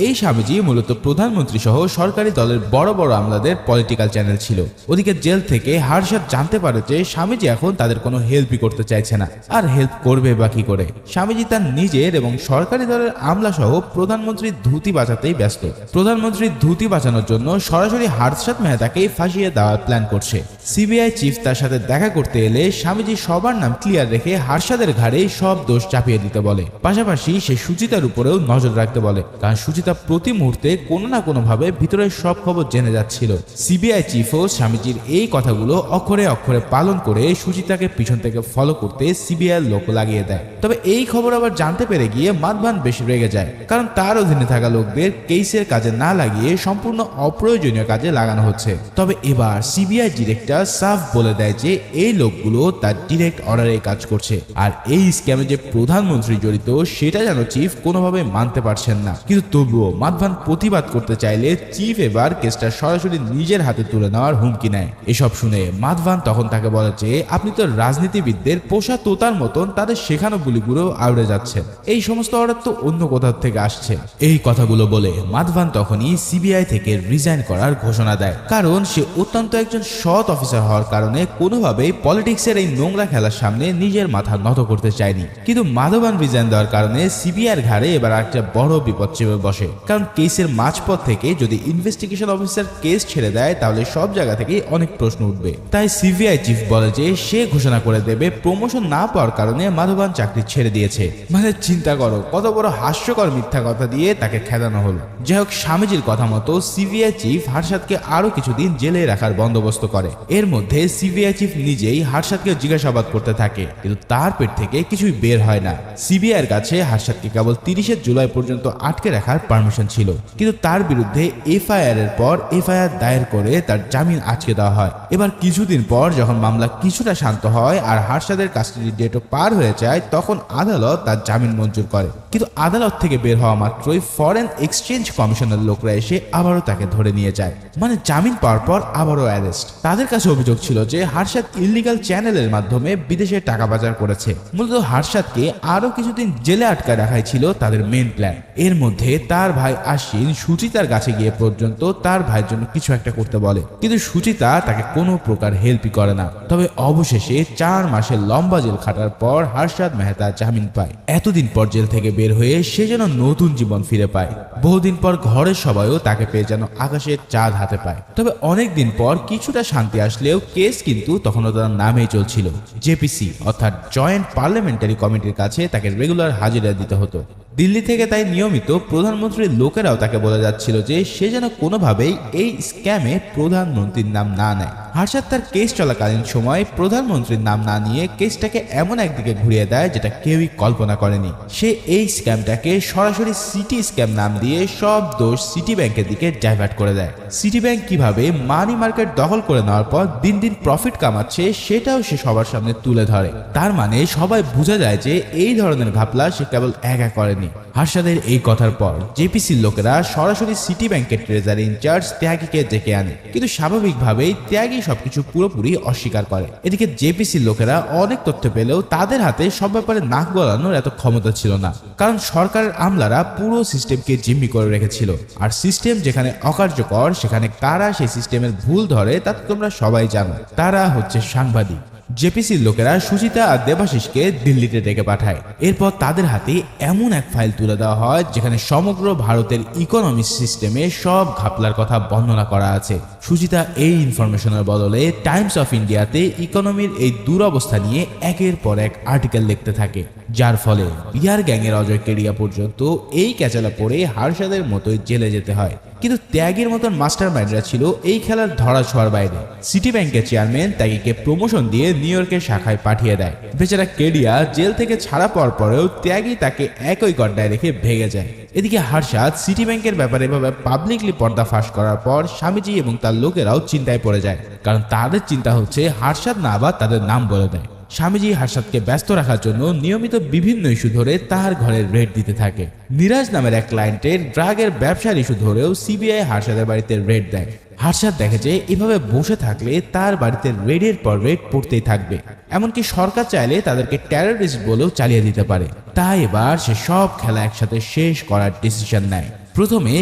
এই স্বামীজি মূলত প্রধানমন্ত্রী সহ সরকারি দলের বড় বড় আমলাদের পলিটিক্যাল চ্যানেল ছিল। ওদিকে জেল থেকে হার্ষাদ জানতে পারে যে স্বামীজি এখন তাদের কোনো হেল্পই করতে চাইছে না, আর হেল্প করবে বা কি করে? স্বামীজি তার নিজের এবং সরকারি দলের আমলা সহ প্রধানমন্ত্রীর ধুতি বাঁচাতেই ব্যস্ত। প্রধানমন্ত্রীর ধুতি বাঁচানোর জন্য সরাসরি হার্ষাদ মেহতাকেই ফাঁসিয়ে দেওয়ার প্ল্যান করছে। সিবিআই চিফ তার সাথে দেখা করতে এলে স্বামীজি সবার নাম ক্লিয়ার রেখে হার্ষাদের ঘাড়েই সব দোষ চাপিয়ে দিতে বলে। পাশাপাশি সে সুচিতার উপরেও নজর রাখতে বলে, কারণ সুচিতা প্রতি মুহূর্তে কোনো না কোনো ভাবে ভিতরের সব খবর জেনে যাচ্ছিল। সিবিআই চিফও স্বামীজির এই কথাগুলো অক্ষরে অক্ষরে পালন করে সুচিতাকে পিছন থেকে ফলো করতে সিবিআই লোক লাগিয়ে দেয়। তবে এই খবর আবার জানতে পেরে গিয়ে মাধবান বেশি রেগে যায়, কারণ তার অধীনে থাকা লোকদের কেসের কাজে না লাগিয়ে সম্পূর্ণ অপ্রয়োজনীয় কাজে লাগানো হচ্ছে। তবে এবার সিবিআই ডিরেক্টর সাফ বলে দেয় যে এই লোকগুলো তার ডিরেক্ট অর্ডারে কাজ করছে, আর এই স্ক্যামে যে প্রধানমন্ত্রী জড়িত সেটা যেন চিফ কোনোভাবে মানতে পারছেন না। কিন্তু তবুও মাধবান প্রতিবাদ করতে চাইলে চিফ এবার কেসটা সরাসরি নিজের হাতে তুলে নেওয়ার হুমকি নেয়। এসব শুনে মাধবান তখন তাকে বলে যে আপনি তো রাজনীতিবিদদের পোষা তোতার মতন তাদের শেখানো গুলিগুলো আউড়ে যাচ্ছেন, এই সমস্ত অর্ডার তো অন্য কোথাও থেকে আসছে। এই কথাগুলো বলে মাধবান তখনই সিবিআই থেকে রিজাইন করার ঘোষণা দেয়, কারণ সে অত্যন্ত একজন সৎ অফিসার হওয়ার কারণে কোনোভাবেই পলিটিক্সের এই নোংরা খেলার সামনে নিজের মাথা নত করতে চায়নি। কিন্তু মাধবান রিজাইন দেওয়ার কারণে সিবিআইয়ের ঘাড়ে এবার একটা বড় বিপদ চেপে বসে, কারণ কেসের মাঝপথ থেকে যদি ইনভেস্টিগেশন অফিসার কেস ছেড়ে দেয় তাহলে সব জায়গা থেকে অনেক প্রশ্ন উঠবে। তাই সিবিআই চিফ বলে যে সে ঘোষণা করে দেবে প্রমোশন না পাওয়ার কারণে মাধবান চাকরি ছেড়ে দিয়েছে। মানে চিন্তা করো কত বড় হাস্যকর মিথ্যা কথা দিয়ে তাকে খেদানো হলো। যাই হোক, স্বামীজির কথা মতো সিবিআই চিফ হার্ষাদকে আরো কিছুদিন জেলে রাখার বন্দোবস্ত করে। এর মধ্যে সিবিআই চিফ নিজেই হার্ষাদকে জিজ্ঞাসাবাদ করতে থাকে, কিন্তু তার পেট থেকে কিছুই বের হয় না। সিবিআই এর কাছে হার্ষাদকে কেবল 30 জুলাই পর্যন্ত আটকে আটকে রাখার পারমিশন ছিল, কিন্তু তার বিরুদ্ধে এফআইআর এর পর এফআইআর দায়ের করে তার জামিন আটকে দেওয়া হয়। এবার কিছুদিন পর যখন মামলা কিছুটা শান্ত হয় আর হারশাদের কাস্টডি ডেটও পার হয়ে যায়, তখন আদালত তার জামিন মঞ্জুর করে। কিন্তু আদালত থেকে বের হওয়া মাত্রই ফরেন এক্সচেঞ্জ কমিশনের লোকরা এসে আবারও তাকে ধরে নিয়ে যায়, মানে জামিন পাওয়ার পর আবারও অ্যারেস্ট। তাদের কাছে অভিযোগ ছিল যে হারশাদ ইল্লিগাল চ্যানেলের মাধ্যমে বিদেশে টাকা পাচার করেছে। মূলত হারশাদকে আরো কিছুদিন জেলে আটকায় রাখাই ছিল তাদের মেন প্ল্যান। এর মধ্যে তার ভাই আশ্বিন সুচিতার কাছে গিয়ে পর্যন্ত তার ভাইয়ের জন্য কিছু একটা করতে বলে, কিন্তু সুচিতা তাকে কোনো প্রকার হেল্পই করে না। তবে অবশেষে 4 মাসের লম্বা জেল খাটার পর হারশাদ মেহতা জামিন পায়। এতদিন পর জেল থেকে বের হয়ে সে যেন নতুন জীবন ফিরে পায়। বহুদিন পর ঘরের সবাইও তাকে পেয়ে যেন আকাশের চাঁদ হাতে পায়। তবে অনেক দিন পর কিছুটা শান্তি আসলেও কেস কিন্তু তখনও তার নামেই চলছিল। জেপিসি অর্থাৎ জয়েন্ট পার্লামেন্টারি কমিটির কাছে তাকে রেগুলার হাজিরা দিতে হতো দিল্লি থেকে। তাই নিয়মিত প্রধানমন্ত্রীর লোকেরাও তাকে বলে যাচ্ছিল যে সে যেন কোনোভাবেই এই স্ক্যামে প্রধানমন্ত্রীর নাম না নেয়। হারশাদ তার কেস চলাকালীন সময় প্রধানমন্ত্রীর নাম না নিয়ে কেসটাকে এমন একদিকে ঘুরিয়ে দেয় যেটা কেউই কল্পনা করেনি। সে এই স্ক্যামটাকে সরাসরি সিটি স্ক্যাম নাম দিয়ে সব দোষ সিটি ব্যাংকের দিকে ডাইভার্ট করে দেয়। সিটি ব্যাংক কিভাবে মানি মার্কেট দখল করে নেওয়ার পর দিন দিন প্রফিট কামাচ্ছে সেটাও সে সবার সামনে তুলে ধরে। তার মানে সবাই বোঝা যায় যে এই ধরনের ঘাপলা সে কেবল একা করেনি। হারশাদের এই কথার পর জেপিসির লোকেরা সরাসরি সিটি ব্যাংকের ট্রেজারি ইনচার্জ ত্যাগীকে ডেকে আনে, কিন্তু স্বাভাবিকভাবেই ত্যাগী সবকিছু পুরোপুরি অস্বীকার করে। এদিকে জেপিসির লোকেরা অনেক তথ্য পেলেও তাদের হাতে সব ব্যাপারে নাক গলানোর এত ক্ষমতা ছিল না, কারণ সরকারের আমলারা পুরো সিস্টেমকে জিম্মি করে রেখেছিল। আর সিস্টেম যেখানে অকার্যকর সেখানে কারা সেই সিস্টেমের ভুল ধরে তা তোমরা সবাই জানো, তারা হচ্ছে সাংবাদিক। জেপিসির লোকেরা সুচিতা আর দেবাশিসকে দিল্লিতে ডেকে পাঠায়। এরপর তাদের হাতে এমন এক ফাইল তুলে দেওয়া হয় যেখানে সমগ্র ভারতের ইকোনমি সিস্টেমে সব ঘাপলার কথা বর্ণনা করা আছে। সুচিতা এই ইনফরমেশনের বদলে টাইমস অফ ইন্ডিয়াতে ইকোনমির এই দুরবস্থা নিয়ে একের পর এক আর্টিকেল লিখতে থাকে, যার ফলে বিহার গ্যাংয়ের অজয় কেডিয়া পর্যন্ত এই ক্যাচালা পড়ে হারশাদের মতোই জেলে যেতে হয়। কিন্তু ত্যাগীর মতন মাস্টার মাইন্ডরা ছিল এই খেলার ধরা ছোঁয়ার বাইরে। সিটি ব্যাংকের চেয়ারম্যান ত্যাগীকে প্রমোশন দিয়ে নিউ ইয়র্কের শাখায় পাঠিয়ে দেয়। বেচারা কেডিয়া জেল থেকে ছাড়া পাওয়ার পরেও ত্যাগী তাকে একই গড্ডায় রেখে ভেগে যায়। এদিকে হারশাদ সিটি ব্যাংকের ব্যাপারে এভাবে পাবলিকলি পর্দা ফাঁস করার পর স্বামীজি এবং তার লোকেরাও চিন্তায় পড়ে যায়, কারণ তাদের চিন্তা হচ্ছে হারশাদ না আবার তাদের নাম বলে দেয়। স্বামীজি হারশাদকে ব্যস্ত রাখার জন্য নিয়মিত বিভিন্ন ইস্যু ধরে তার ঘরে রেড দিতে থাকে। নিরাজ নামের এক ক্লায়েন্টের ড্রাগের ব্যবসার ইস্যু ধরেও সিবিআই হারশাদের বাড়িতে রেড দেয়। হারশাদ দেখে যে এভাবে বসে থাকলে তার বাড়িতে রেডের পর রেড পড়তেই থাকবে, এমনকি সরকার চাইলে তাদেরকে টেররিস্ট বলেও চালিয়ে দিতে পারে। তাই এবার সে সব খেলা একসাথে শেষ করার ডিসিশন নেয়। প্রথমে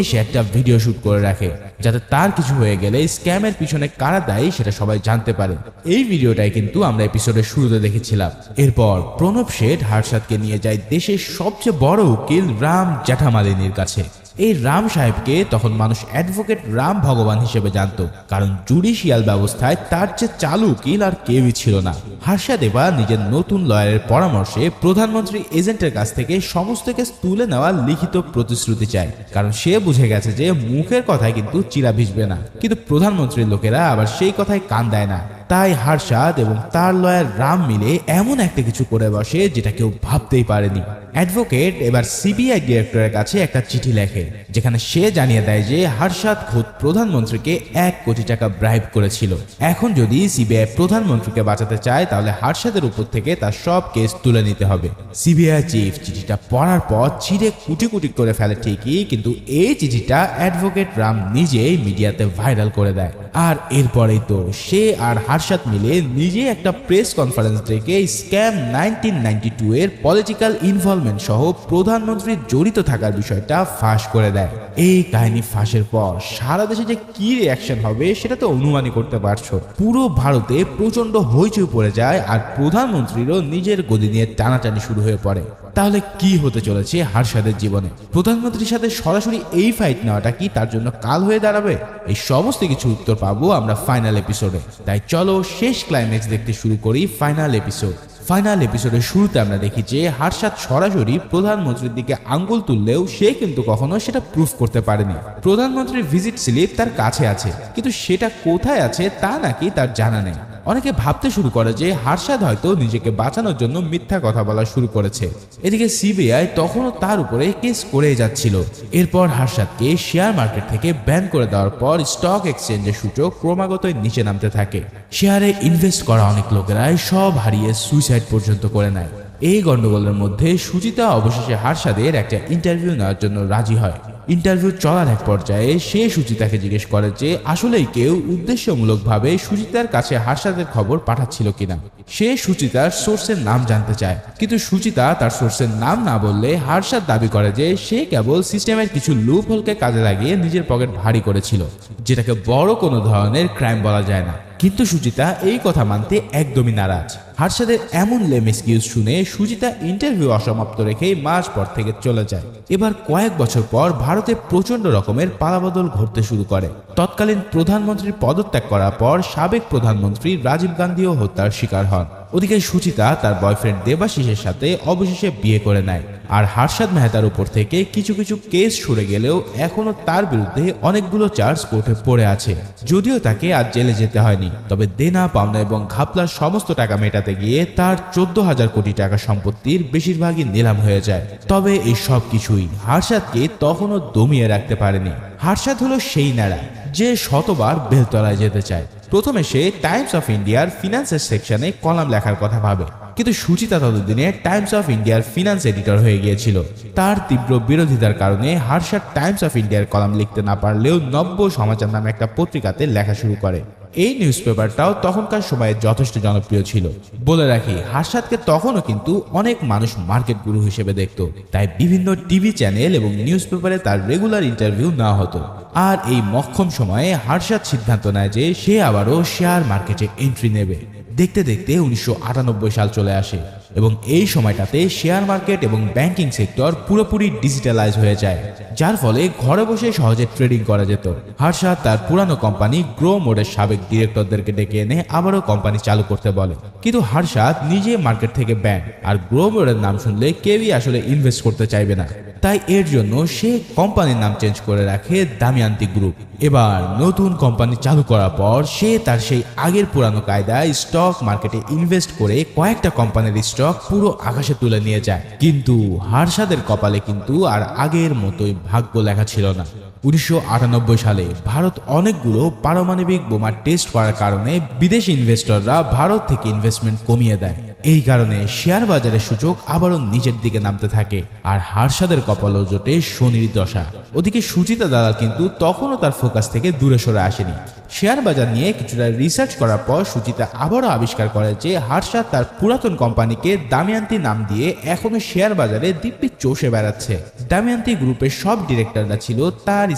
সে একটা ভিডিও শুট করে রাখে, যাতে তার কিছু হয়ে গেলে স্ক্যামের পিছনে কারা দায়ী সেটা সবাই জানতে পারে। এই ভিডিওটাই কিন্তু আমরা এপিসোডের শুরুতে দেখেছিলাম। এরপর প্রণব শেঠ হারশাদকে নিয়ে যায় দেশের সবচেয়ে বড় উকিল রাম জেঠামালিনীর কাছে। এই রাম সাহেবকে তখন মানুষ অ্যাডভোকেট রাম ভগবান হিসেবে জানত, কারণ জুডিশিয়াল ব্যবস্থায় তার চেয়ে চালু উকিল আর কেউই ছিল না। হারশাদ এবার নিজের নতুন লয়ারের পরামর্শে প্রধানমন্ত্রী এজেন্টের কাছ থেকে সমস্ত কেস তুলে নেওয়া লিখিত প্রতিশ্রুতি চায়, কারণ সে বুঝে গেছে যে মুখের কথায় কিন্তু চিরা ভিজবে না। কিন্তু প্রধানমন্ত্রীর লোকেরা আবার সেই কথায় কান দেয় না। তাই হারশাদ এবং তার লয়ার রাম মিলে এমন একটা কিছু করে বসে যেটা কেউ ভাবতেই পারেনি। অ্যাডভোকেট এবার সিবিআই ডিরেক্টরের কাছে একটা চিঠি লেখে, যেখানে সে জানিয়ে দেয় যে হারশাদ খোদ প্রধানমন্ত্রীকে 1 কোটি টাকা ব্রাইব করেছিল। এখন যদি সিবিআই প্রধানমন্ত্রীকে বাঁচাতে চায় তাহলে হারশাদের উপর থেকে তার সব কেস তুলে নিতে হবে। সিবিআই চিফ চিঠিটা পড়ার পর চিড়ে কুটি কুটি করে ফেলে ঠিকই, কিন্তু এই চিঠিটা অ্যাডভোকেট রাম নিজেই মিডিয়াতে ভাইরাল করে দেয়। আর এরপরেই তো সে আর হারশাদ মিলে নিজে একটা প্রেস কনফারেন্স ডেকে স্ক্যাম 1992 এর পলিটিক্যাল ইনভলভমেন্ট সহ প্রধানমন্ত্রীর জড়িত থাকার বিষয়টা ফাঁস করে দেয়। এই কাহিনী ফাঁসের পর সারা দেশে যে কি রিয়াকশন হবে সেটা তো অনুমানই করতে পারছো। পুরো ভারতে প্রচন্ড হইচই পড়ে যায় আর প্রধানমন্ত্রীরও নিজের গদি নিয়ে টানাটানি শুরু হয়ে পড়ে। তাহলে কি হতে চলেছে হারশাদের জীবনে? প্রধানমন্ত্রীর সাথে সরাসরি এই ফাইট নেওয়াটা কি তার জন্য কাল হয়ে দাঁড়াবে? এই সমস্ত কিছু উত্তর পাবো আমরা ফাইনাল এপিসোডে। তাই চলো শেষ ক্লাইম্যাক্স দেখতে শুরু করি ফাইনাল এপিসোড। ফাইনাল এপিসোডের শুরুতে আমরা দেখি যে হারশাদ সরাসরি প্রধানমন্ত্রীর দিকে আঙ্গুল তুললেও সে কিন্তু কখনো সেটা প্রুফ করতে পারেনি। প্রধানমন্ত্রীর ভিজিট স্লিপ তার কাছে আছে, কিন্তু সেটা কোথায় আছে তা নাকি তার জানা নেই। অনেকে ভাবতে শুরু করে যে হারশাদ হয়তো নিজেকে বাঁচানোর জন্য মিথ্যা কথা বলা শুরু করেছে। এদিকে সিবিআই তখনও তার উপরে কেস করেই যাচ্ছিল। এরপর হারশাদকে শেয়ার মার্কেট থেকে ব্যান করে দেওয়ার পর স্টক এক্সচেঞ্জের সূচক ক্রমাগতই নিচে নামতে থাকে। শেয়ারে ইনভেস্ট করা অনেক লোকেরাই সব হারিয়ে সুইসাইড পর্যন্ত করে নেয়। এই গন্ডগোলের মধ্যে সুচিতা অবশেষে হারশাদের একটা ইন্টারভিউ নেওয়ার জন্য রাজি হয়। ইন্টারভিউ চলার এক পর্যায়ে সে সুচিতাকে জিজ্ঞেস করে যে আসলেই কেউ উদ্দেশ্যমূলকভাবে সুচিতার কাছে হারশাদের খবর পাঠাচ্ছিল কিনা। সে সুচিতার সোর্সের নাম জানতে চায়, কিন্তু সুচিতা তার সোর্সের নাম না বললে হারশাদ দাবি করে যে সে কেবল সিস্টেমের কিছু লুপ হোলকে কাজে লাগিয়ে নিজের পকেট ভারী করেছিল, যেটাকে বড় কোনো ধরনের ক্রাইম বলা যায় না। কিন্তু সুচিতা এই কথা মানতে একদমই নারাজ। হারশাদের এমন লেম এক্সকিউজ শুনে সুচিতা ইন্টারভিউ অসমাপ্ত রেখেই মাস পর থেকে চলে যায়। এবার কয়েক বছর পর ভারতে প্রচন্ড রকমের পালাবদল ঘটতে শুরু করে। তৎকালীন প্রধানমন্ত্রীর পদত্যাগ করার পর সাবেক প্রধানমন্ত্রী রাজীব গান্ধীও হত্যার শিকার হন। ওদিকে সুচিতা তার বয়ফ্রেন্ড দেবাশিসের সাথে অবশেষে বিয়ে করে নেয়। আর হারশাদ মেহতার উপর থেকে কিছু কিছু কেস সরে গেলেও এখনো তার বিরুদ্ধে অনেকগুলো চার্জ কোর্টে পড়ে আছে। যদিও তাকে আজ জেলে যেতে হয়নি, তবে দেনা পাওনা এবং ঘাপলার সমস্ত টাকা মেটাতে গিয়ে তার 14,000 কোটি টাকা সম্পত্তির বেশিরভাগই নিলাম হয়ে যায়। তবে এই সব কিছুই হারশাদকে তখনও দমিয়ে রাখতে পারেনি। হারশাদ হলো সেই নাড়া যে শতবার বেলতলায় যেতে চায়। প্রথমে সে টাইমস অফ ইন্ডিয়ার ফিনান্সের সেকশনে কলাম লেখার কথা ভাবে, কিন্তু সুচিতা ততদিনে টাইমস অফ ইন্ডিয়ার ফিনান্স এডিটর হয়ে গিয়েছিল। তার তীব্র বিরোধিতার কারণে হারশাদ টাইমস অফ ইন্ডিয়ার কলাম লিখতে না পারলেও নব্য সমাচার নামে একটা পত্রিকাতে লেখা শুরু করে। এই নিউজ পেপারটাও তখনকার সময়ে যথেষ্ট জনপ্রিয় ছিল। বলে রাখি, হারশাদকে তখনও কিন্তু অনেক মানুষ মার্কেট গুরু হিসেবে দেখত, তাই বিভিন্ন টিভি চ্যানেল এবং নিউজ পেপারে তার রেগুলার ইন্টারভিউ নেওয়া হতো। আর এই মক্ষম সময়ে হারশাদ সিদ্ধান্ত নেয় যে সে আবারও শেয়ার মার্কেটে এন্ট্রি নেবে। দেখতে দেখতে 1998 সাল চলে আসে এবং এই সময়টাতে শেয়ার মার্কেট এবং ব্যাংকিং সেক্টর পুরোপুরি ডিজিটালাইজ হয়ে যায়, যার ফলে ঘরে বসে সহজে ট্রেডিং করা যেত। হারশাদ তার পুরানো কোম্পানি গ্রো মোডের সাবেক ডিরেক্টরদেরকে ডেকে এনে আবারও কোম্পানি চালু করতে বলে, কিন্তু হারশাদ নিজে মার্কেট থেকে ব্যান, আর গ্রো মোডের নাম শুনলে কেউই আসলে ইনভেস্ট করতে চাইবে না। তাই এর জন্য সে কোম্পানির নাম চেঞ্জ করে রাখে দামিয়ান্তি গ্রুপ। এবার নতুন কোম্পানি চালু করার পর সে তার সেই আগের পুরানো কায়দায় স্টক মার্কেটে ইনভেস্ট করে কয়েকটা কোম্পানির স্টক পুরো আকাশে তুলে নিয়ে যায়। কিন্তু হারশাদের কপালে কিন্তু আর আগের মতোই ভাগ্য লেখা ছিল না। 1998 সালে ভারত অনেকগুলো পারমাণবিক বোমা টেস্ট করার কারণে বিদেশি ইনভেস্টররা ভারত থেকে ইনভেস্টমেন্ট কমিয়ে দেয়। এই কারণে শেয়ার বাজারের সূচক আবারও নিচের দিকে নামতে থাকে, আর হারশাদের কপালও জোটে শনির দশা। ওদিকে সুচিতা দালাল কিন্তু তখনও তার ফোকাস থেকে দূরে সরে আসেনি। শেয়ার বাজার নিয়ে কিছুটা রিসার্চ করার পর সুচিতা আবারও আবিষ্কার করে যে হারশাদ তার পুরাতন কোম্পানিকে দামিয়ান্তি নাম দিয়ে এখনো শেয়ার বাজারে দিব্যি চষে বেড়াচ্ছে। দামিয়ান্তি গ্রুপের সব ডিরেক্টররা ছিল তার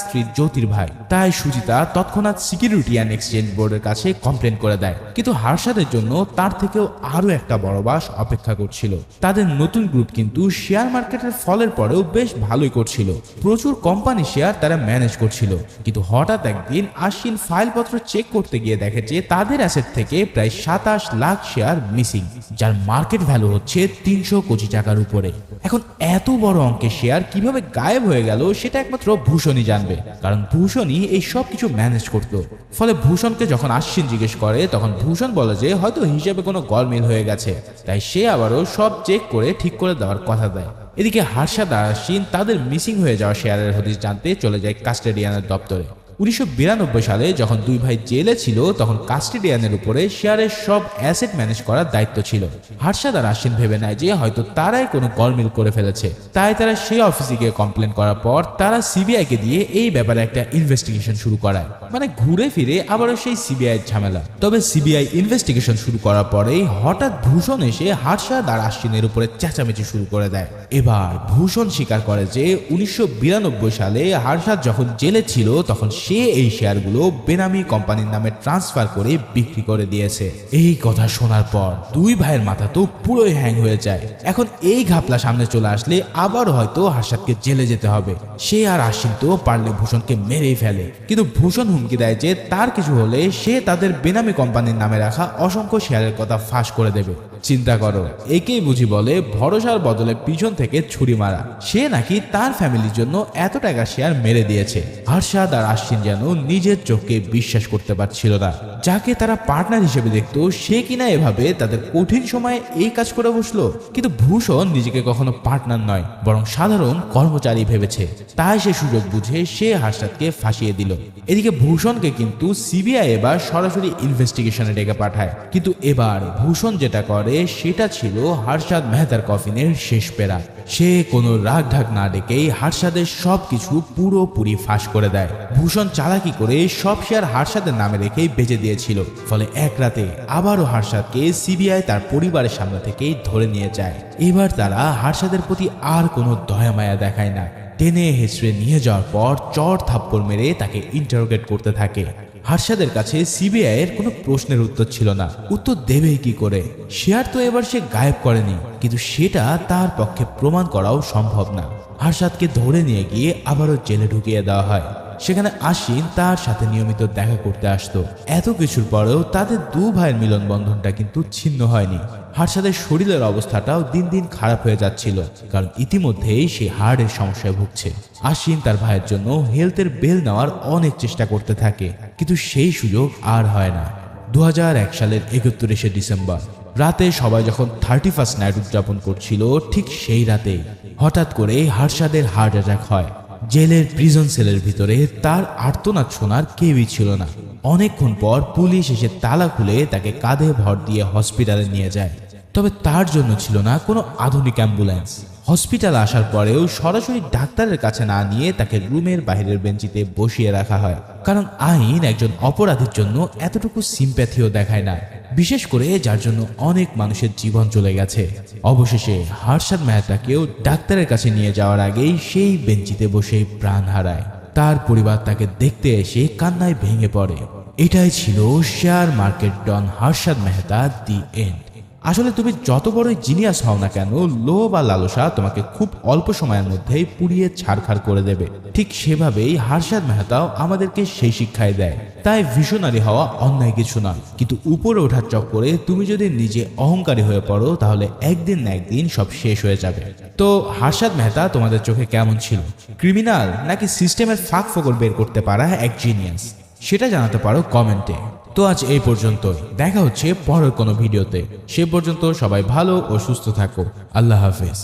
স্ত্রী জ্যোতির ভাই। তাই সুচিতা তৎক্ষণাৎ সিকিউরিটি অ্যান্ড এক্সচেঞ্জ বোর্ডের কাছে কমপ্লেন করে দেয়, কিন্তু হারশাদের জন্য তার থেকেও আরো একটা বড় বাস অপেক্ষা করছিল। তাদের নতুন গ্রুপ কিন্তু শেয়ার মার্কেটের ফলের পরেও বেশ ভালোই করছিল, প্রচুর কোম্পানি শেয়ার তারা ম্যানেজ করছিল। কিন্তু হঠাৎ একদিন আশ্বিন ফাইলপত্র চেক করতে গিয়ে দেখে যে তাদের অ্যাসেট থেকে প্রায় 27 লাখ শেয়ার মিসিং, যার মার্কেট ভ্যালু হচ্ছে 300 কোটি টাকার উপরে। এখন এত বড় অঙ্কের শেয়ার কিভাবে গায়েব হয়ে গেল সেটা একমাত্র ভূষণই জানবে, কারণ ভূষণই এই সব কিছু ম্যানেজ করত। ফলে ভূষণকে যখন আশ্বিন জিজ্ঞেস করে তখন ভূষণ বলে যে হয়তো হিসেবে কোনো গরমিল হয়ে গেছে, তাই সে আবারও সব চেক করে ঠিক করে দেওয়ার কথা দেয়। এদিকে হারশাদ আর আশ্বিন তাদের মিসিং হয়ে যাওয়া শেয়ারের হদিশ জানতে চলে যায় কাস্টেডিয়ানের দপ্তরে। 1992 সালে যখন দুই ভাই জেলে ছিল তখন কাস্টেডিয়ানের উপরে শেয়ারের সব অ্যাসেট ম্যানেজ করার দায়িত্ব ছিল। হারশাদ আর আশ্বিন ভেবে নেয় যে হয়তো তারাই কোনো গরমিল করে ফেলেছে, তাই তারা সেই অফিসে গিয়ে কমপ্লেন করার পর তারা সিবিআই কে দিয়ে এই ব্যাপারে একটা ইনভেস্টিগেশন শুরু করায়। মানে ঘুরে ফিরে আবারও সেই সিবিআই ঝামেলা। তবে সিবিআই ইনভেস্টিগেশন শুরু করার পরেই হঠাৎ ভূষণ এসে হারশাদ আর আশ্বিনের উপরে চেঁচামেচি শুরু করে দেয়। এবার ভূষণ স্বীকার করে যে 1992 সালে হারশাদ যখন জেলে ছিল তখন সে এই শেয়ারগুলো বেনামি কোম্পানির নামে ট্রান্সফার করে বিক্রি করে দিয়েছে। এই কথা শোনার পর দুই ভাইয়ের মাথা তো পুরোই হ্যাং হয়ে যায়। এখন এই ঘাপলা সামনে চলে আসলে আবার হয়তো হারশাদকে জেলে যেতে হবে। সে আর আশ্বিন তো পারলে ভূষণকে মেরেই ফেলে, কিন্তু ভূষণ হুমকি দেয় যে তার কিছু হলে সে তাদের বেনামি কোম্পানির নামে রাখা অসংখ্য শেয়ারের কথা ফাঁস করে দেবে। চিন্তা করো, একেই বুঝি বলে ভরসার বদলে পিছন থেকে ছুরি মারা। সে নাকি তার ফ্যামিলির জন্য এত টাকা শেয়ার মেরে দিয়েছে। হারশাদ আর আশ্বিন আশ্বিন যেন নিজের চোখকে বিশ্বাস করতে পারছিল না। যাকে তারা পার্টনার হিসেবে দেখতো সে কিনা এভাবে তাদের কঠিন সময়ে এই কাজ করে বসলো। কিন্তু ভূষণ নিজেকে কখনো পার্টনার নয়, বরং সাধারণ কর্মচারী ভেবেছে। তাই সে সুযোগ বুঝে সে হার্ষাদকে ফাঁসিয়ে দিল। এদিকে ভূষণকে কিন্তু সিবিআই এবার সরাসরি ইনভেস্টিগেশনে ডেকে পাঠায়। কিন্তু এবার ভূষণ যেটা করে সেটা ছিল হার্ষাদ মেহতার কফিনের শেষ পেরা। সে কোনো রাগ ঢাক না ডেকেই হার্ষাদের সবকিছু পুরোপুরি ফাঁস করে দেয়। ভূষণ চালাকি করে সব শেয়ার হার্ষাদের নামে রেখেই বেচে দিয়েছিল। ফলে এক রাতে আবারও হার্ষাদকে সিবিআই তার পরিবারের সামনে থেকেই ধরে নিয়ে যায়। এবার তারা হার্ষাদের প্রতি আর কোনো দয়া মায়া দেখায় না। টেনে হেঁচড়ে নিয়ে যাওয়ার পর চড় থাপ্পড় মেরে তাকে ইন্টারোগেট করতে থাকে। হার্ষাদের কাছে সিবিআই এর কোনো প্রশ্নের উত্তর ছিল না। উত্তর দেবে কি করে? শেয়ার তো এবার সে গায়েব করেনি, কিন্তু সেটা তার পক্ষে প্রমাণ করাও সম্ভব না। হার্ষাদকে ধরে নিয়ে গিয়ে আবারও জেলে ঢুকিয়ে দেওয়া হয়। সেখানে আশ্বিন তার সাথে নিয়মিত দেখা করতে আসতো। এত কিছুর পরেও তাদের দু ভাইয়ের মিলন বন্ধনটা কিন্তু ছিন্ন হয়নি। হার্ষাদের শরীরের অবস্থাটাও দিন দিন খারাপ হয়ে যাচ্ছিল, কারণ ইতিমধ্যেই সে হার্টের সমস্যায় ভুগছে। আশ্বিন তার ভাইয়ের জন্য হেলথের বেল নেওয়ার অনেক চেষ্টা করতে থাকে, কিন্তু সেই সুযোগ আর হয় না। 2001 সালের 31শে ডিসেম্বর রাতে সবাই যখন 31st নাইট উদযাপন করছিল, ঠিক সেই রাতেই হঠাৎ করে হার্ষাদের হার্ট অ্যাটাক হয়। জেলের প্রিজন সেলের ভিতরে তার আর্তনাদ শোনার কেউই ছিল না। অনেকক্ষণ পর পুলিশ এসে তালা খুলে তাকে কাঁধে ভর দিয়ে হসপিটালে নিয়ে যায়। তবে তার জন্য ছিল না কোনো আধুনিক অ্যাম্বুলেন্স। হসপিটাল আসার পরেও সরাসরি ডাক্তারের কাছে না নিয়ে তাকে রুমের বাইরের বেঞ্চিতে বসিয়ে রাখা হয়, কারণ আইন একজন অপরাধীর জন্য এতটুকু সিম্প্যাথিও দেখায় না, বিশেষ করে যার জন্য অনেক মানুষের জীবন চলে গেছে। অবশেষে হার্ষাদ মেহতাকেও ডাক্তারের কাছে নিয়ে যাওয়ার আগেই সেই বেঞ্চিতে বসে প্রাণ হারায়। তার পরিবার তাকে দেখতে এসে কান্নায় ভেঙে পড়ে। এটাই ছিল share market don Harshad Mehta the end. আসলে তুমি যত বড়ই জিনিয়াস হও না কেন, লোভ বা লালসা তোমাকে খুব অল্প সময়ের মধ্যেই পুড়িয়ে ছারখার করে দেবে। ঠিক সেভাবেই হার্ষাদ মেহতাও আমাদেরকে সেই শিক্ষাই দেয়। তাই ভিশনারি হওয়া অন্যায় কিছু নয়, কিন্তু উপরে ওঠার চক্করে তুমি যদি নিজে অহংকারী হয়ে পড়ো, তাহলে একদিন না একদিন সব শেষ হয়ে যাবে। তো হার্ষাদ মেহতা তোমাদের চোখে কেমন ছিল? ক্রিমিনাল নাকি সিস্টেমের ফাঁক ফোকর বের করতে পারা এক জিনিয়াস? সেটা জানাতে পারো কমেন্টে। তো আজ এই পর্যন্তই, দেখা হচ্ছে পরের কোনো ভিডিওতে। সে পর্যন্ত সবাই ভালো ও সুস্থ থাকো। আল্লাহ হাফেজ।